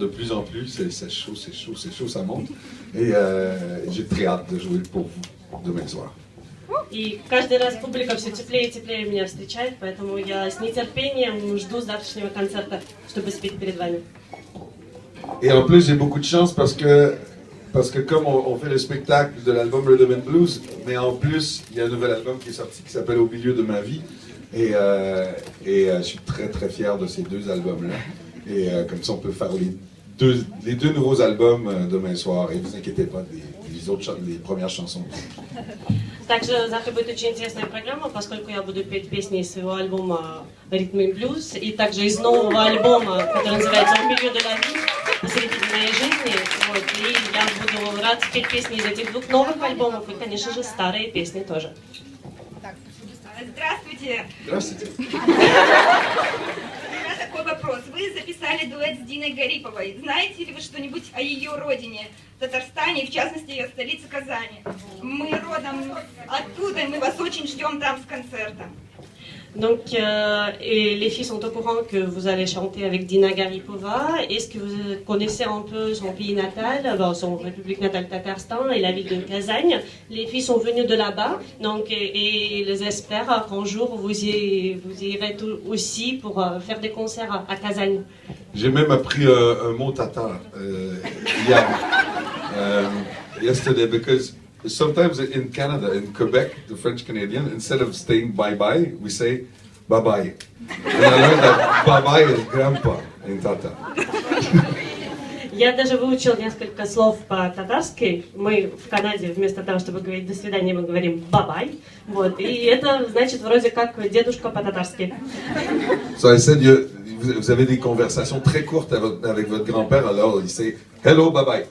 de plus en plus, c'est chaud, c'est chaud, c'est chaud, ça monte. Et j'ai très hâte de jouer pour vous demain soir. И каждый раз публика все теплее и теплее меня встречает, поэтому я с нетерпением жду завтрашнего концерта, чтобы спеть перед вами. Et en plus, j'ai beaucoup de chance parce que comme on fait le spectacle de l'album Rhythm and Blues, mais en plus, il y a un nouvel album qui est sorti qui s'appelle Au milieu de ma vie. Et je suis très très fier de ces deux albums-là. Et comme ça, on peut faire les deux nouveaux albums demain soir. Et ne vous inquiétez pas, les premières chansons. Также завтра будет очень интересная программа, поскольку я буду петь песни из своего альбома «Ритм и блюз», и также из нового альбома, который называется «Au milieu de la vie», «Посередине моей жизни». Вот, и я буду рад спеть песни из этих двух новых альбомов, и, конечно же, старые песни тоже. Здравствуйте! Здравствуйте! У меня такой вопрос. Вы записали дуэт с Диной Гариповой. Знаете ли вы что-нибудь о ее родине, Татарстане, и в частности ее столице Казани? Мы родом оттуда, и мы вас очень ждем там с концертом. Donc, et les filles sont au courant que vous allez chanter avec Dina Garipova. Est-ce que vous connaissez un peu son pays natal, son république natale Tatarstan et la ville de Kazagne? Les filles sont venues de là-bas, donc et elles espèrent qu'un jour vous irez aussi pour faire des concerts à Kazagne. J'ai même appris un mot tatar hier, yesterday, because sometimes in Canada, in Quebec, the French Canadian, instead of saying bye-bye, we say bye-bye. And I learned that bye-bye is grandpa in Tata. Я даже выучил несколько слов по-татарски. Мы в Канаде вместо того, чтобы говорить «до свидания», мы говорим «бабай». Вот. И это значит вроде как «дедушка» по-татарски. So I said, vous avez des conversations très courtes avec votre grand-père, alors il sait « hello, bye-bye ».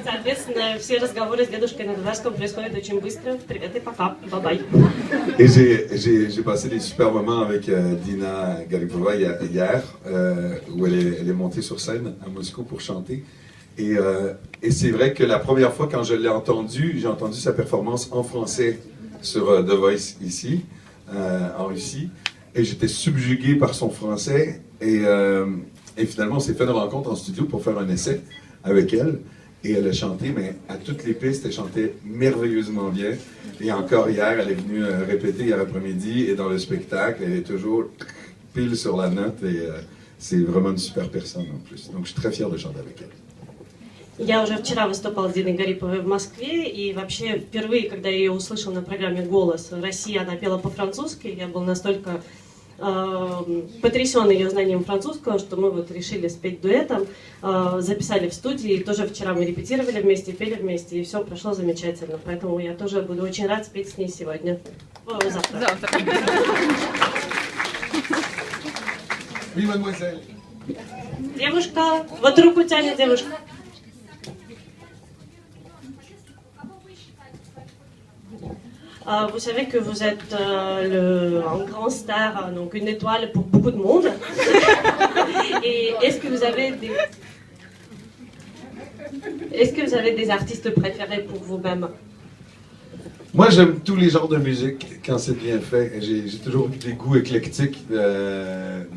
Соответственно, все разговоры с дедушкой на татарском происходят очень быстро. Привет и пока, бабай. Et j'ai passé des super moments avec Dina Garipova hier, où elle est montée sur scène à Moscou pour chanter. Et c'est vrai que la première fois quand je l'ai entendue, j'ai entendu sa performance en français sur The Voice ici, en Russie. Et j'étais subjugué par son français. Et finalement, on s'est fait une rencontre en studio pour faire un essai avec elle. Et elle a chanté, mais à toutes les pistes, elle chantait merveilleusement bien. Et encore hier, elle est venue répéter hier après-midi, et dans le spectacle, elle est toujours pile sur la note, et c'est vraiment une super personne en plus. Donc je suis très fier de chanter avec elle. Я уже вчера выступала с Диной Гариповой в Москве, и вообще впервые, когда я ее услышала на программе «Голос России», она пела по-французски, я был настолько потрясен ее знанием французского, что мы вот решили спеть дуэтом, записали в студии, и тоже вчера мы репетировали вместе, пели вместе, и все прошло замечательно. Поэтому я тоже буду очень рад спеть с ней сегодня. Завтра. Oui, mademoiselle. Девушка, вот руку тянет девушка. Vous savez que vous êtes un grand star, donc une étoile pour beaucoup de monde. Et est-ce que vous avez des artistes préférés pour vous-même? Moi, j'aime tous les genres de musique quand c'est bien fait. J'ai toujours eu des goûts éclectiques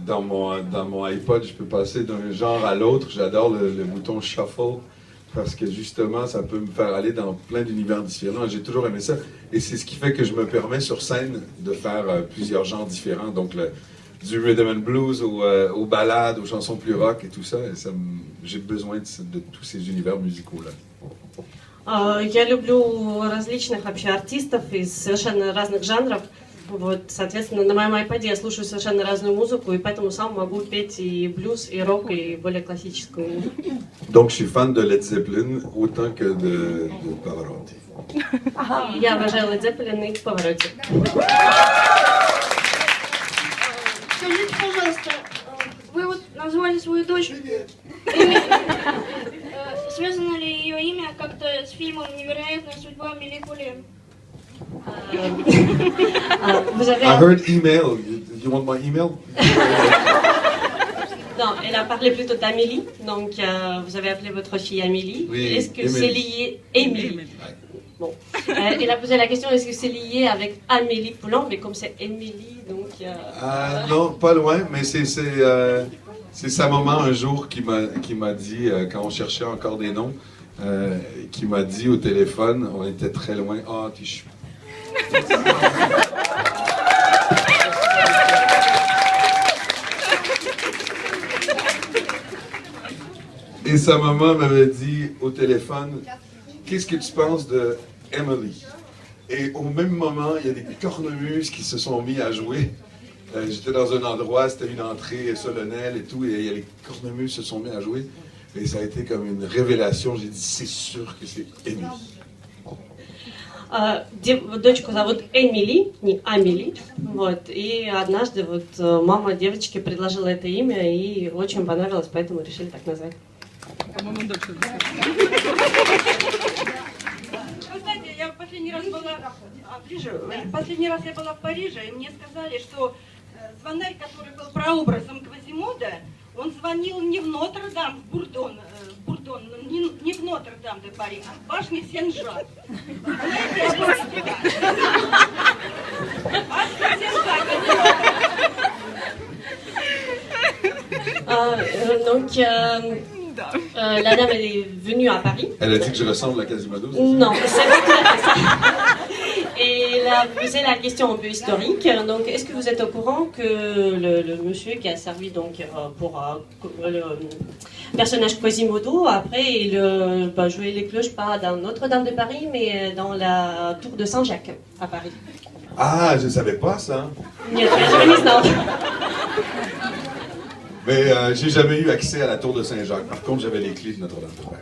dans mon iPod. Je peux passer d'un genre à l'autre. J'adore le bouton shuffle parce que justement, ça peut me faire aller dans plein d'univers différents. J'ai toujours aimé ça. Et c'est ce qui fait que je me permets sur scène de faire plusieurs genres différents. Donc, du rhythm and blues aux ballades, aux chansons plus rock et tout ça. J'ai besoin de tous ces univers musicaux-là. Я люблю различных вообще артистов из совершенно разных жанров. Вот, соответственно, на моем iPad я слушаю совершенно разную музыку, и поэтому сам могу петь и блюз, и рок, и более классическую музыку. Donc, je suis fan de Led Zeppelin autant que de Pavarotti. Я обожаю Led Zeppelin и Pavarotti. Скажите, пожалуйста, вы вот назвали свою дочь. Связано ли ее имя как-то с фильмом «Невероятная судьба Амели Кулен»? I heard email. You want my email? Non, elle a parlé plutôt d'Amélie, donc vous avez appelé votre fille Amélie. Oui, est-ce que c'est lié... Émilie. Bon. Elle a posé la question, est-ce que c'est lié avec Amélie Poulain, mais comme c'est Émilie, donc... Non, pas loin, mais C'est sa maman un jour qui m'a dit, quand on cherchait encore des noms, qui m'a dit au téléphone, on était très loin, ah, t'es chou. Et sa maman m'avait dit au téléphone, qu'est-ce que tu penses de Emily? Et au même moment, il y a des cornemuses qui se sont mis à jouer. J'étais dans un endroit, c'était une entrée solennelle et tout, et les cornemuses se sont mis à jouer. Et ça a été comme une révélation. J'ai dit, c'est sûr que c'est Emily. Дочку зовут Эмили, не Амели. Вот, и однажды вот мама девочки предложила это имя, и очень понравилось, поэтому решили так назвать. Вы знаете, я последний раз я была в Париже, и мне сказали, что звонарь, который был прообразом Квазимода, он звонил не в Нотр-Дам, в Бурдон, не в Нотр-Дам де Пари, а в башне Сен-Жак. Donc, la dame, elle est venue à Paris. Elle a dit que je ressemble à Quasimodo? Non, c'est pas tout à fait ça. Et elle a posé la question un peu historique. Donc, est-ce que vous êtes au courant que le monsieur qui a servi donc pour le personnage Quasimodo, après il jouait les cloches pas dans Notre-Dame de Paris, mais dans la tour de Saint-Jacques à Paris. Ah, je ne savais pas ça. Нет, я не знала. Mais j'ai jamais eu accès à la tour de Saint-Jacques. Par contre, j'avais les clés de Notre-Dame de Paris.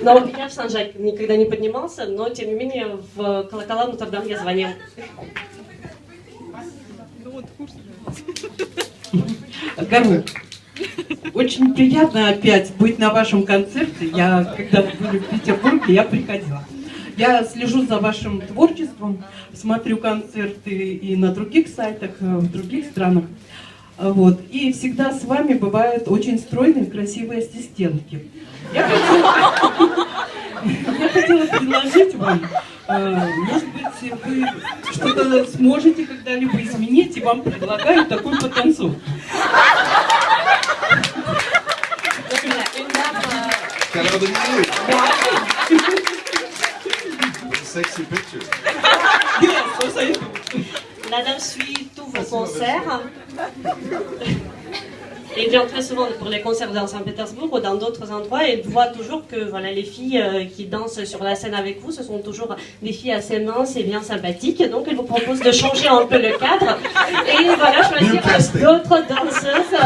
Но я в Сан-Жак никогда не поднимался, но тем не менее в колокола Нотр-Дам я звонил. Гару, очень приятно опять быть на вашем концерте. Я, когда вы были в Петербурге, я приходила. Я слежу за вашим творчеством, смотрю концерты и на других сайтах, в других странах. Вот. И всегда с вами бывают очень стройные, красивые ассистентки. Я хотела предложить вам, может быть, вы что-то сможете когда-либо изменить, и вам предлагаю такую потанцовку. Calendrier! Sexy picture. La dame suit tous vos concerts. Et vient très souvent pour les concerts dans Saint-Pétersbourg ou dans d'autres endroits. Et elle voit toujours que voilà, les filles qui dansent sur la scène avec vous, ce sont toujours des filles assez minces et bien sympathiques. Donc elle vous propose de changer un peu le cadre et voilà, choisir d'autres danseuses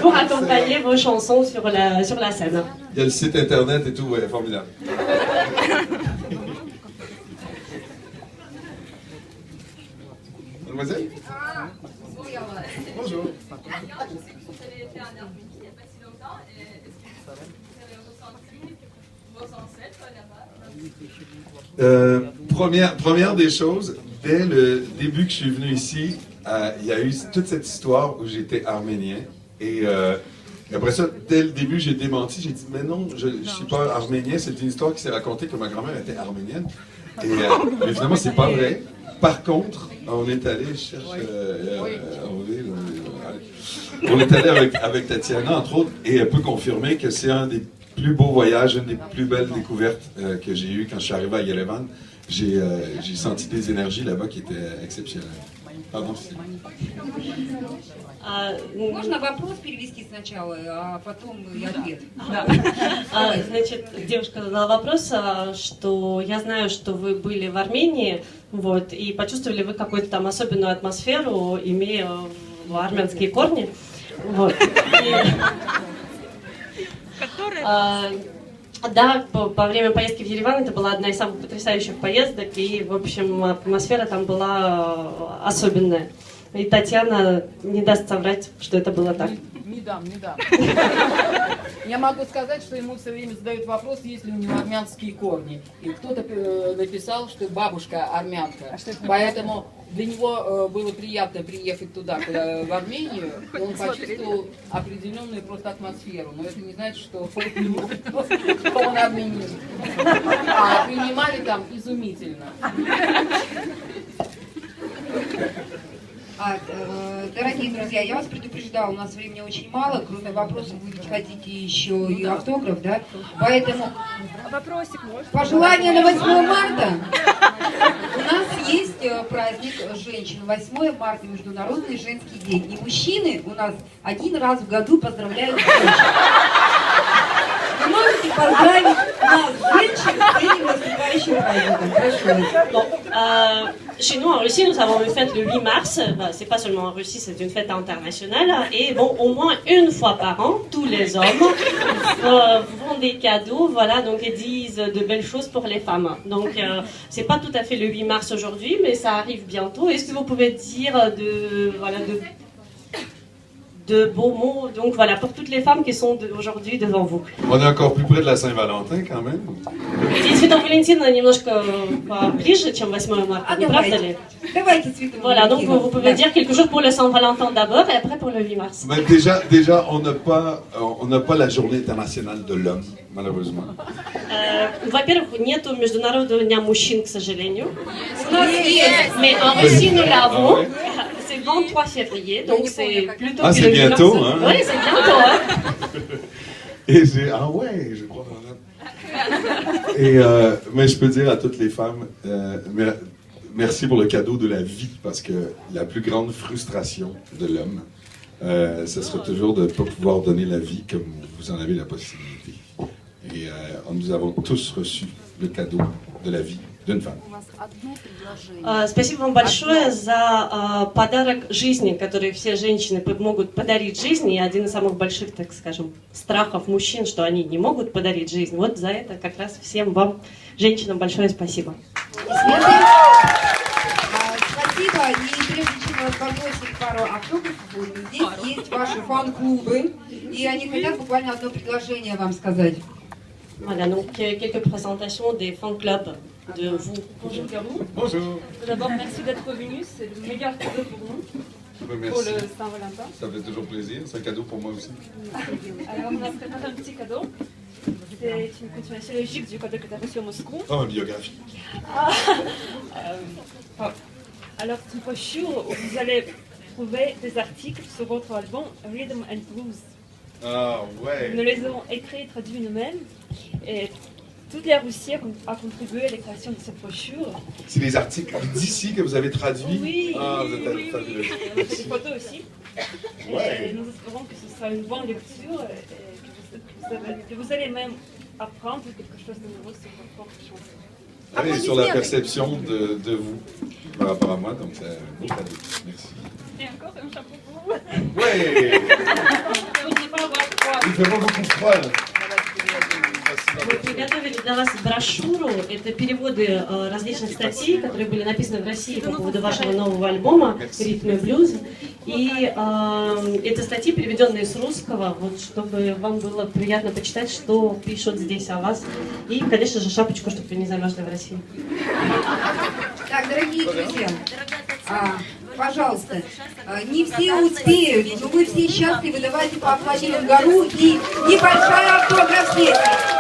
pour accompagner vos chansons sur la scène. Il y a le site internet et tout, ouais, formidable. Mademoiselle? Bonjour. Alors, je sais que vous avez été en Arménie il n'y a pas si longtemps. Est-ce que vous avez ressenti vos ancêtres là-bas? Première des choses, dès le début que je suis venu ici, il y a eu toute cette histoire où j'étais arménien. Et après ça, dès le début, j'ai démenti. J'ai dit, mais non, je ne suis pas arménien. C'est une histoire qui s'est racontée que ma grand-mère était arménienne. Et mais finalement, c'est pas vrai. Par contre, on est allé, on est allé avec Tatiana, entre autres, et elle peut confirmer que c'est un des plus beaux voyages, une des plus belles découvertes que j'ai eues quand je suis arrivé à Yerevan. J'ai senti des énergies là-bas qui étaient exceptionnelles. Pardon. Можно вопрос перевести сначала, а потом и ответ? Значит, девушка задала вопрос, что я знаю, что вы были в Армении, вот, и почувствовали вы какую-то там особенную атмосферу, имея армянские корни. Вот. Да, по время поездки в Ереван это была одна из самых потрясающих поездок, и, в общем, атмосфера там была особенная. И Татьяна не даст соврать, что это было так. Не дам. Я могу сказать, что ему все время задают вопрос, есть ли у него армянские корни. И кто-то написал, что бабушка армянка. Поэтому для него было приятно приехать туда, в Армению, и он почувствовал определенную просто атмосферу. Но это не значит, что он армянин. А принимали там изумительно. Дорогие друзья, я вас предупреждала, у нас времени очень мало, кроме вопросов вы ведь хотите еще и автограф, да? Поэтому пожелание на 8 марта. У нас есть праздник женщин. 8 марта, Международный женский день. И мужчины у нас один раз в году поздравляют женщин. Вы можете поздравить нас, женщин, с этим наступающим праздником. Прошу. Chez nous, en Russie, nous avons une fête le 8 mars. C'est pas seulement en Russie, c'est une fête internationale. Et bon, au moins une fois par an, tous les hommes font des cadeaux, voilà, donc ils disent de belles choses pour les femmes. Donc, c'est pas tout à fait le 8 mars aujourd'hui, mais ça arrive bientôt. Est-ce que vous pouvez dire de beaux mots, donc voilà, pour toutes les femmes qui sont aujourd'hui devant vous. On est encore plus près de la Saint-Valentin quand même. День Святого Валентина немножко ближе, чем 8 марта, не правда ли? Давайте Святого Voilà, donc vous pouvez dire quelque chose pour le Saint-Valentin d'abord et après pour le 8 mars. Mais déjà, on n'a pas la journée internationale de l'homme, malheureusement. Во-первых, нету Международного дня мужчин, к сожалению. Mais en Russie, nous l'avons. C'est le 23 février, donc c'est plutôt que c'est le 8 mars. bientôt, hein? Oui, c'est bientôt, hein? Et je crois. Et mais je peux dire à toutes les femmes, merci pour le cadeau de la vie, parce que la plus grande frustration de l'homme, ce sera toujours de ne pas pouvoir donner la vie comme vous en avez la possibilité. Et nous avons tous reçu le cadeau de la vie d'une femme. Спасибо вам большое за подарок жизни, который все женщины могут подарить жизни. И один из самых больших, так скажем, страхов мужчин, что они не могут подарить жизнь. Вот за это как раз всем вам, женщинам, большое спасибо. Спасибо. И прежде чем вас попросим пару автографов, здесь есть ваши фан-клубы. И они хотят буквально одно предложение вам сказать. Voilà, donc quelques présentations des fan clubs de vous. Bonjour Garou. Bonjour. Tout d'abord, merci d'être venu, c'est le meilleur cadeau pour nous, Merci. pour le Saint-Valentin. Ça fait toujours plaisir, c'est un cadeau pour moi aussi. Alors, on a préparé un petit cadeau. C'est une continuation logique du cadeau que tu as reçu à Moscou. Oh, ma biographie. Alors, c'est une brochure où vous allez trouver des articles sur votre album Rhythm and Blues. Ah, ouais. Nous les avons écrits et traduits nous-mêmes. Et toute la Russie a contribué à la création de cette brochure. C'est les articles d'ici que vous avez traduits? Oui. Ah, vous êtes fabuleux. On a fait des photos aussi. Ouais. Et nous espérons que ce sera une bonne lecture et que vous allez même apprendre quelque chose de nouveau sur votre propre chanson. Allez, sur la perception de vous par rapport à moi, donc c'est un beau cadeau. Merci. Et encore un chapeau pour vous. Ouais. Il fait pas beaucoup froid, là. Мы приготовили для вас брошюру. Это переводы различных статей, которые были написаны в России по поводу вашего нового альбома «Ритм и блюз». И это статьи, переведенные с русского, вот, чтобы вам было приятно почитать, что пишут здесь о вас. И, конечно же, шапочку, чтобы вы не замерзли в России. Так, дорогие друзья, пожалуйста, не все успеют, но вы все счастливы, давайте поаплодируем Гару и небольшая автограф-сессия.